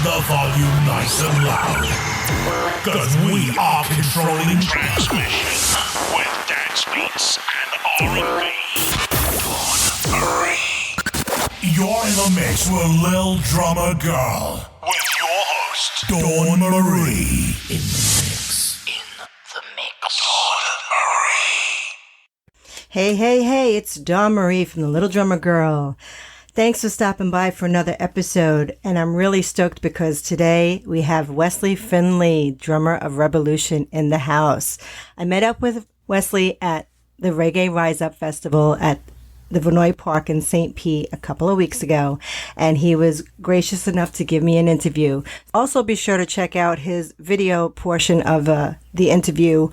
the volume nice and loud. Cause we are controlling transmission with dance beats and R&B. Dawn Marie. You're in the mix with Lil Drummer Girl. With your host, Dawn Marie. In the mix. Dawn Marie. Hey, it's Dawn Marie from the Little Drummer Girl. Thanks for stopping by for another episode, and I'm really stoked because today we have Wesley Finley, drummer of Rebelution, in the house. I met up with Wesley at the Reggae Rise Up festival at the Vinoy Park in St. Pete a couple of weeks ago, and he was gracious enough to give me an interview. Also, be sure to check out his video portion of the interview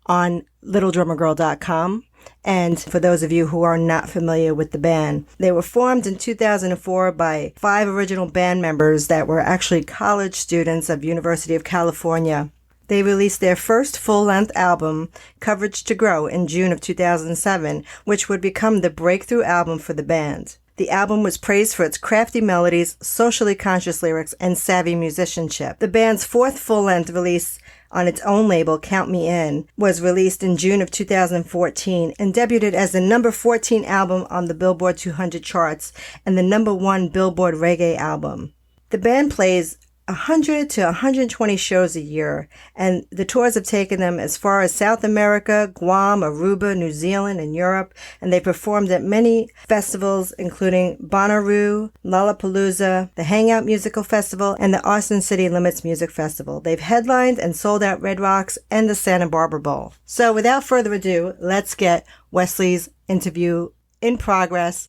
on littledrummergirl.com. And for those of you who are not familiar with the band, they were formed in 2004 by 5 original band members that were actually college students of University of California. They released their first full-length album, Courage to Grow, in June of 2007, which would become the breakthrough album for the band. The album was praised for its crafty melodies, socially conscious lyrics, and savvy musicianship. The band's fourth full-length release on its own label, Count Me In, was released in June of 2014 and debuted as the number 14 album on the Billboard 200 charts and the number 1 Billboard Reggae album. The band plays 100 to 120 shows a year, and the tours have taken them as far as South America, Guam, Aruba, New Zealand, and Europe, and they performed at many festivals including Bonnaroo, Lollapalooza, the Hangout Musical Festival, and the Austin City Limits Music Festival. They've headlined and sold out Red Rocks and the Santa Barbara Bowl. So without further ado, let's get Wesley's interview in progress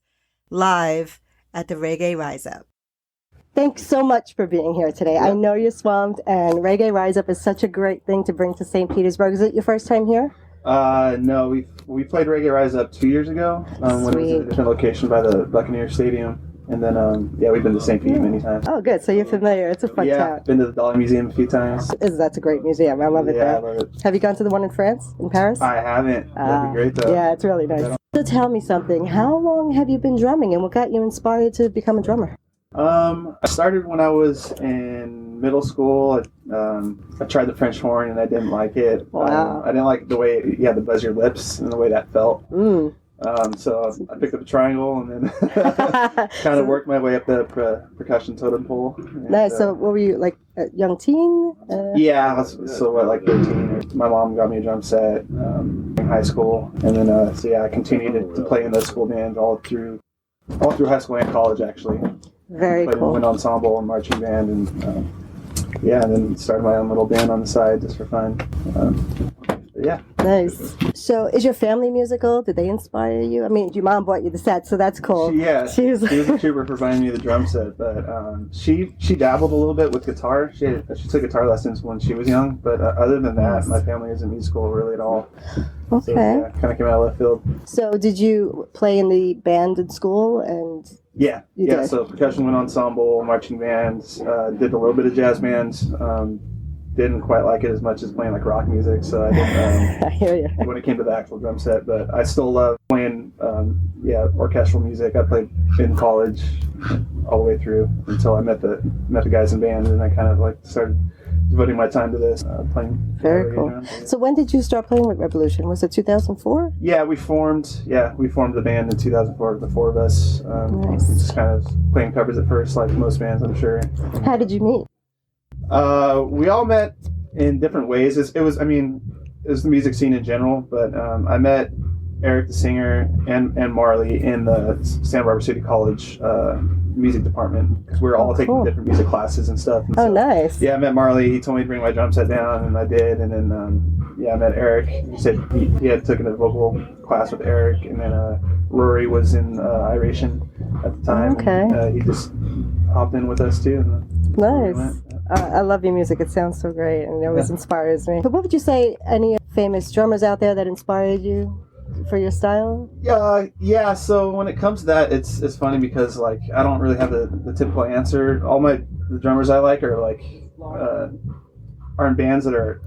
live at the Reggae Rise Up. Thanks so much for being here today. Yeah. I know you're swamped, and Reggae Rise Up is such a great thing to bring to St. Petersburg. Is it your first time here? No, we played Reggae Rise Up 2 years ago when it was at a different location by the Buccaneer Stadium. And then, we've been to St. Pete many times. Oh, good. So you're familiar. It's a fun town. Yeah, been to the Dollar Museum a few times. That's a great museum. I love it there. Yeah, I love it. Have you gone to the one in France, in Paris? I haven't. That'd be great, though. Yeah, it's really nice. So tell me something. How long have you been drumming, and what got you inspired to become a drummer? I started when I was in middle school. I tried the French horn and I didn't like it. Wow. I didn't like the way you had to buzz your lips and the way that felt. So I picked up a triangle and then kind of worked my way up the percussion totem pole. And, nice. So what were you, like a young teen? Yeah, so like 13. My mom got me a drum set in high school. And then, I continued to play in those school bands all through high school and college, actually. Very played cool. Played in ensemble and marching band, and and then started my own little band on the side just for fun. Yeah. Nice. So, is your family musical? Did they inspire you? I mean, your mom bought you the set, so that's cool. She was a trooper for buying me the drum set, but she dabbled a little bit with guitar. She took guitar lessons when she was young, but other than that, my family isn't musical really at all. Okay. So, kind of came out of left field. So, did you play in the band in school? And yeah. So percussion, went ensemble, marching bands, did a little bit of jazz bands. Didn't quite like it as much as playing like rock music, so I didn't. I hear you. When it came to the actual drum set, but I still love playing, orchestral music. I played in college all the way through until I met the guys in band, and I kind of like started devoting my time to this, playing. Very cool. Drums. So when did you start playing with Rebelution? Was it 2004? Yeah, we formed the band in 2004. The 4 of us. Nice. Just kind of playing covers at first, like most bands, I'm sure. How did you meet? We all met in different ways. It was the music scene in general, but I met Eric the singer and Marley in the Santa Barbara City College music department, because we were all taking different music classes and stuff. And nice. Yeah, I met Marley. He told me to bring my drum set down, and I did. And then I met Eric. He said he had taken a vocal class with Eric, and then Rory was in Iration at the time. Okay. And, he just hopped in with us too. Nice. I love your music. It sounds so great, and it always inspires me. But what would you say, any famous drummers out there that inspired you for your style? Yeah. So when it comes to that, it's funny because like I don't really have the typical answer. All the drummers I like are like are in bands that are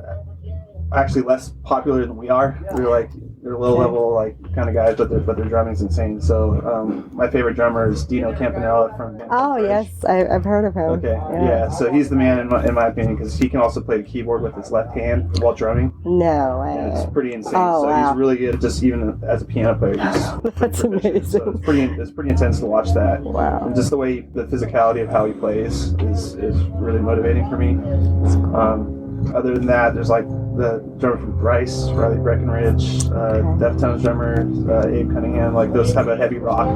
actually less popular than we are. We're like They're low level like kind of guys, but their drumming's insane. So my favorite drummer is Dino Campanella from. Oh yes, I've heard of him. Okay, yeah. So he's the man in my opinion because he can also play the keyboard with his left hand while drumming. No way. Yeah, it's pretty insane. Oh, so wow. he's really good, just even as a piano player. That's amazing. So it's pretty intense to watch that. Wow. And just the way the physicality of how he plays is really motivating for me. Other than that, there's like the drummer from Bryce, Riley Breckenridge, Deftones drummer, Abe Cunningham, like those type of heavy rock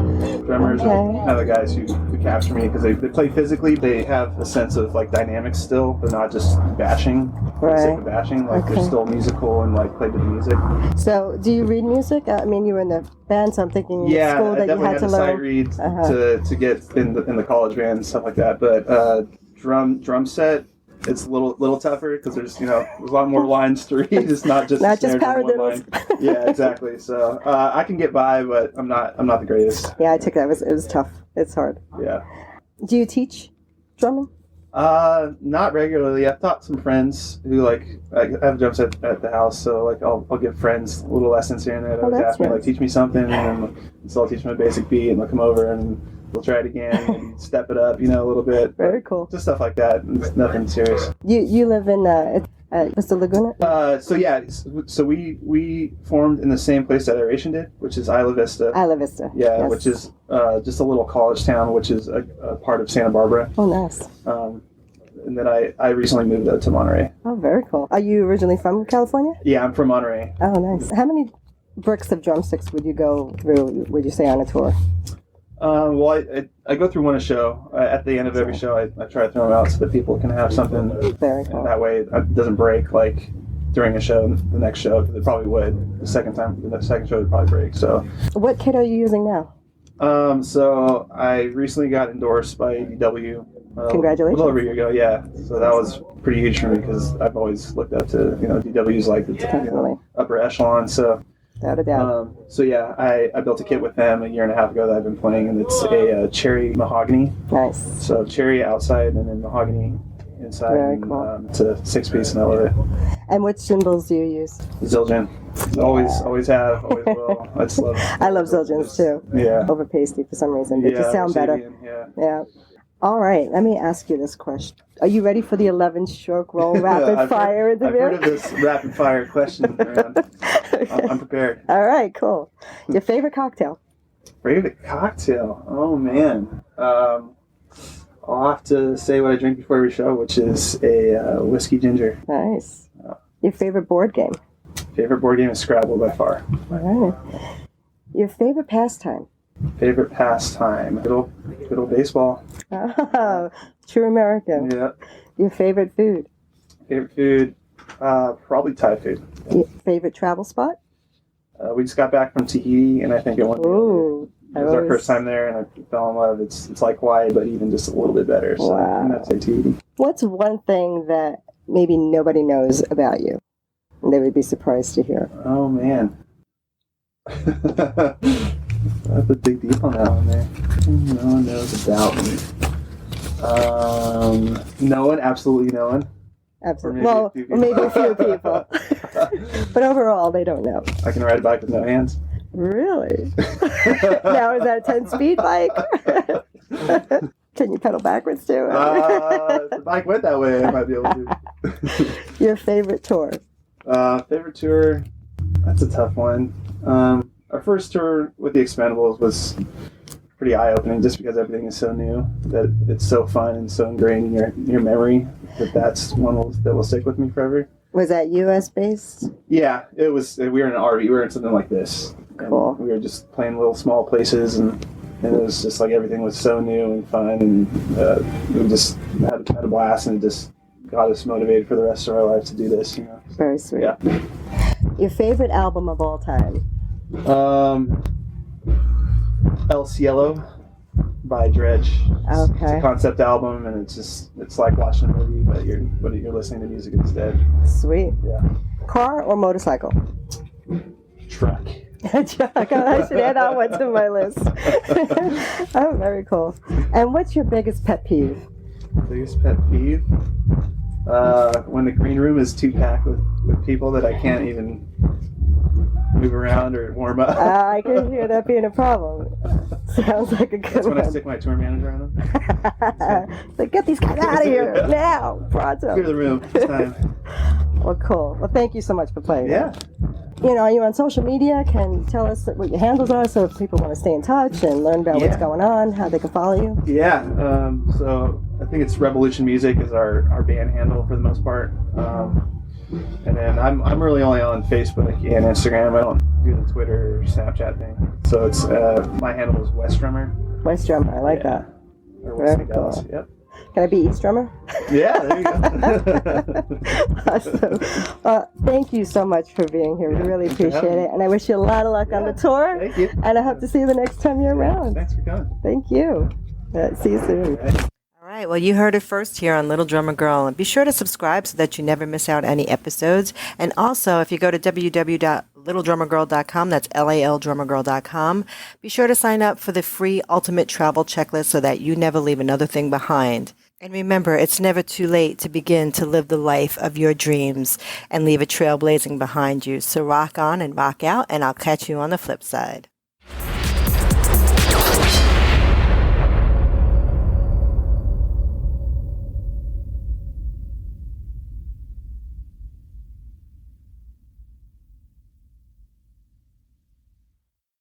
drummers are kind of the guys who capture me because they play physically. They have a sense of like dynamics still. They're not just bashing for the sake of bashing. Like they're still musical and like play to the music. So, do you read music? I mean, you were in the band, so I'm thinking Yeah, school that I you had to sight learn. read to get in the college band and stuff like that. But drum set. It's a little tougher because there's a lot more lines to read. It's not just paradiddles. Yeah, exactly. So I can get by, but I'm not the greatest. Yeah, I took that. It was tough. It's hard. Yeah. Do you teach drumming? Not regularly. I've taught some friends who I have a drum set at the house, so like I'll give friends little lessons here and there. They always ask me like teach me something, and so I'll teach them a basic beat, and they'll come over and we'll try it again, maybe step it up, a little bit. Very cool. Just stuff like that. It's nothing serious. You live in Vista Laguna? So we formed in the same place that Aeration did, which is Isla Vista. Isla Vista. Yeah, yes. which is just a little college town, which is a part of Santa Barbara. Oh, nice. And then I recently moved to Monterey. Oh, very cool. Are you originally from California? Yeah, I'm from Monterey. Oh, nice. How many bricks of drumsticks would you go through, would you say, on a tour? Well, I go through one a show. At the end of every show, I try to throw them out so that people can have something. Very cool. And that way it doesn't break like during a show, the next show, because it probably would. The second show would probably break. So. What kit are you using now? So I recently got endorsed by DW. Congratulations. A little over a year ago, yeah. So that was pretty huge for me because I've always looked up to, DW's like the upper echelon. So. Without a doubt. So yeah, I built a kit with them a year and a half ago that I've been playing, and it's a cherry mahogany. Nice. So cherry outside and then mahogany inside. Very and, cool. It's a 6-piece, and I love it. And which cymbals do you use? Zildjian. Always have, always will. I just love. I love Zildjians too. Yeah. Over pasty for some reason. They just sound better. Yeah. All right, let me ask you this question. Are you ready for the 11-stroke roll rapid fire interview? I've heard of this rapid fire question round. I'm prepared. All right, cool. Your favorite cocktail? Favorite cocktail? Oh, man. I'll have to say what I drink before every show, which is a whiskey ginger. Nice. Your favorite board game? Favorite board game is Scrabble by far. All right. Your favorite pastime? Favorite pastime? Good old baseball. Oh, true American. Yeah. Your favorite food? Favorite food? Probably Thai food. Your favorite travel spot? We just got back from Tahiti, and I think it went. Ooh. It was our first time there, and I fell in love. It's like Hawaii, but even just a little bit better. So wow. I'd say Tahiti. What's one thing that maybe nobody knows about you, and they would be surprised to hear? Oh man. I have to dig deep on that one there. No one knows about me. No one, absolutely no one. Absolutely. Maybe a few people. But overall, they don't know. I can ride a bike with no hands. Really? Now, is that a 10-speed bike? Can you pedal backwards too? If the bike went that way, I might be able to. Your favorite tour? Favorite tour? That's a tough one. Our first tour with the Expendables was pretty eye-opening just because everything is so new, that it's so fun and so ingrained in your memory that's one that will stick with me forever. Was that U.S. based? Yeah, it was. We were in an RV. We were in something like this. Cool. We were just playing little small places, and it was just like everything was so new and fun, and we just had a blast, and it just got us motivated for the rest of our lives to do this. Very sweet. Yeah. Your favorite album of all time? El Cielo by Dredge. Okay. It's a concept album, and it's like watching a movie, but you're listening to music instead. Sweet. Yeah. Car or motorcycle? Truck. Truck. I should add that one to my list. Oh, very cool. And what's your biggest pet peeve? Biggest pet peeve? When the green room is too packed with people that I can't even move around or warm up. I can hear that being a problem. Sounds like a good That's when I one. stick my tour manager on them. Like, get these guys out of here now, pronto. Clear the room. It's time. Well, cool. Well, thank you so much for playing. Yeah. Are you on social media? Can you tell us what your handles are so if people want to stay in touch and learn about what's going on, how they can follow you? Yeah. So I think it's Rebelution Music is our band handle for the most part. And then I'm really only on Facebook and Instagram. I don't do the Twitter or Snapchat thing. So it's my handle is West Drummer. West Drummer, I like that. Or Wesley Very cool. Dallas. Yep. Can I be East Drummer? Yeah, there you go. Awesome. Thank you so much for being here. We really appreciate it. And I wish you a lot of luck on the tour. Thank you. And I hope to see you the next time you're around. Thanks for coming. Thank you. See you soon. All right. Well, you heard it first here on Little Drummer Girl. And be sure to subscribe so that you never miss out any episodes. And also, if you go to www.littledrummergirl.com, that's LALdrummergirl.com, be sure to sign up for the free Ultimate Travel Checklist so that you never leave another thing behind. And remember, it's never too late to begin to live the life of your dreams and leave a trail blazing behind you. So rock on and rock out, and I'll catch you on the flip side.